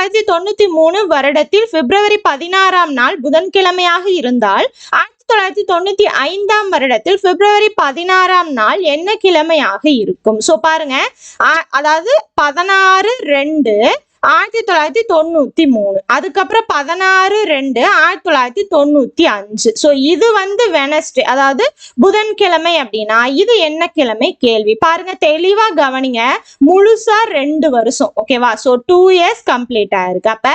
1993 வருடத்தில் பிப்ரவரி 16ஆம் நாள் புதன்கிழமையாக இருந்தால் 1995ஆம் வருடத்தில் பிப்ரவரி 16ஆம் நாள் என்ன கிழமையாக இருக்கும்? சோ பாருங்க, அதாவது 16/2/1993, அதுக்கப்புறம் 16/2/1995. சோ இது வந்து வெனஸ்டே, அதாவது புதன்கிழமை அப்படின்னா இது என்ன கிழமை கேள்வி. பாருங்க, தெளிவா கவனிங்க. முழுசா 2 வருஷம், ஓகேவா? சோ 2 இயர்ஸ் கம்ப்ளீட் ஆயிருக்கு. அப்ப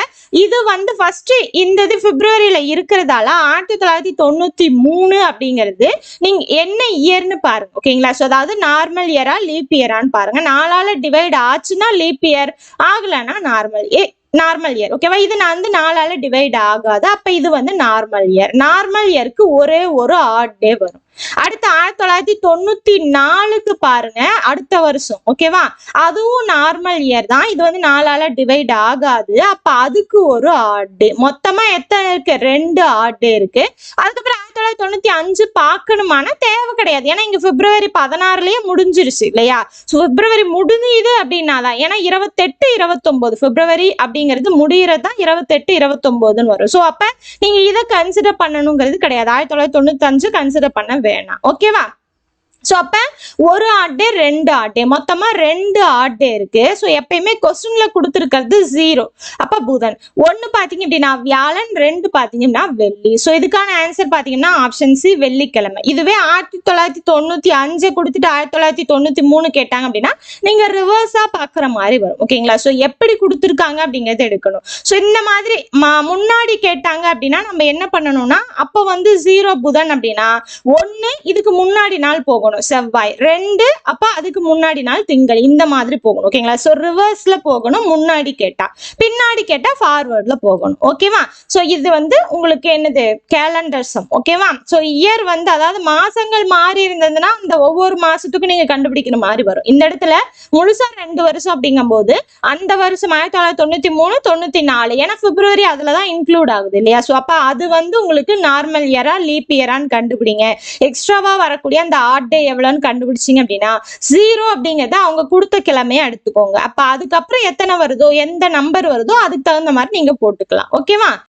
இது வந்து ஃபர்ஸ்ட் இந்த இது பிப்ரவரியில இருக்கிறதால 1993 அப்படிங்கிறது நீங்க என்ன இயர்னு பாருங்க, ஓகேங்களா? சோ அதாவது நார்மல் இயரா லீப் இயரான்னு பாருங்க. 4ஆல டிவைட் ஆச்சுன்னா லீப் இயர், ஆகலன்னா நார்மல் இயர், ஓகேவா? இது நான் வந்து 4ஆல டிவைட் ஆகாது. அப்ப இது வந்து நார்மல் இயர். நார்மல் இயருக்கு ஒரே ஒரு ஆட் டே வரும். அடுத்து 1994க்கு பாருங்க, அடுத்த வருஷம், ஓகேவா? அதுவும் நார்மல் இயர் தான். இது வந்து 4ஆல டிவைட் ஆகாது. அப்ப அதுக்கு ஒரு ஆட் டே. மொத்தமா எத்தனை இருக்கு? 2 ஆட் டே இருக்கு. அதுக்கப்புறம் 1995 பார்க்கணுமான தேவை கிடையாது. ஏன்னா இங்க பிப்ரவரி 16லயே முடிஞ்சிருச்சு இல்லையா? பிப்ரவரி முடிஞ்சுது அப்படின்னா தான், ஏன்னா 28, 29 பிப்ரவரி அப்படிங்கிறது முடியறது தான் 28, 29ன்னு வரும். சோ அப்ப நீங்க இதை கன்சிடர் பண்ணணுங்கிறது கிடையாது. 1995 கன்சிடர் பண்ண வேணாம், ஓகேவா? சோ அப்ப ஒரு ஆட் டே, 2 ஆட் டே, மொத்தமா 2 ஆட் டே இருக்கு. சோ எப்பயுமே கொஸ்டின்ல கொடுத்திருக்கிறது 0. அப்ப புதன். 1 பாத்தீங்க அப்படின்னா வியாழன், 2 பாத்தீங்கன்னா வெள்ளி. சோ இதுக்கான ஆன்சர் பாத்தீங்கன்னா ஆப்ஷன் சி, வெள்ளிக்கிழமை. இதுவே 1995 கொடுத்துட்டு 1993 கேட்டாங்க அப்படின்னா நீங்க ரிவர்ஸா பாக்குற மாதிரி வரும், ஓகேங்களா? சோ எப்படி கொடுத்திருக்காங்க அப்படிங்கறத எடுக்கணும். சோ இந்த மாதிரி முன்னாடி கேட்டாங்க அப்படின்னா நம்ம என்ன பண்ணணும்னா, அப்ப வந்து 0 புதன் அப்படின்னா 1 இதுக்கு முன்னாடி நாள் போகணும், செவ்வாய். 2 அப்ப அதுக்கு முன்னாடி நாள் திங்கள். இந்த மாதிரி போகணும், ஓகேங்களா? சோ ரிவர்ஸ்ல போகணும். முன்னாடி கேட்டா, பின்னாடி கேட்டா ஃபார்வர்ட்ல போகணும், ஓகேவா? சோ இது வந்து உங்களுக்கு என்னது? கேலண்டர் சம், ஓகேவா? சோ இயர் வந்து, அதாவது மாசங்கள் மாறி இருந்ததுன்னா அந்த ஒவ்வொரு மாசத்துக்கும் நீங்க கண்டுபிடிக்கிற மாதிரி வரும். இந்த இடத்துல முழுசா 2 வருஷம் அப்படிங்கும்போது அந்த வருஷம் 1993, 94, ஏன்னா பிப்ரவரி அதுலதான் இன்க்ளூட் ஆகுது இல்லையா? சோ அப்ப அது வந்து உங்களுக்கு நார்மல் இயரா லீப் இயரான்னு கண்டுபிடிங்க. எக்ஸ்ட்ராவா வரக்கூடிய அந்த ஆட் டே எவ்வளவுன்னு கண்டுபிடிச்சிங்க அப்படின்னா 0 அப்படிங்கறத அவங்க கொடுத்த கிழமையை எடுத்துக்கோங்க. அப்ப அதுக்கப்புறம் எத்தனை வருதோ, எந்த நம்பர் வருதோ அதுக்கு தகுந்த மாதிரி நீங்க போட்டுக்கலாம், ஓகேவா?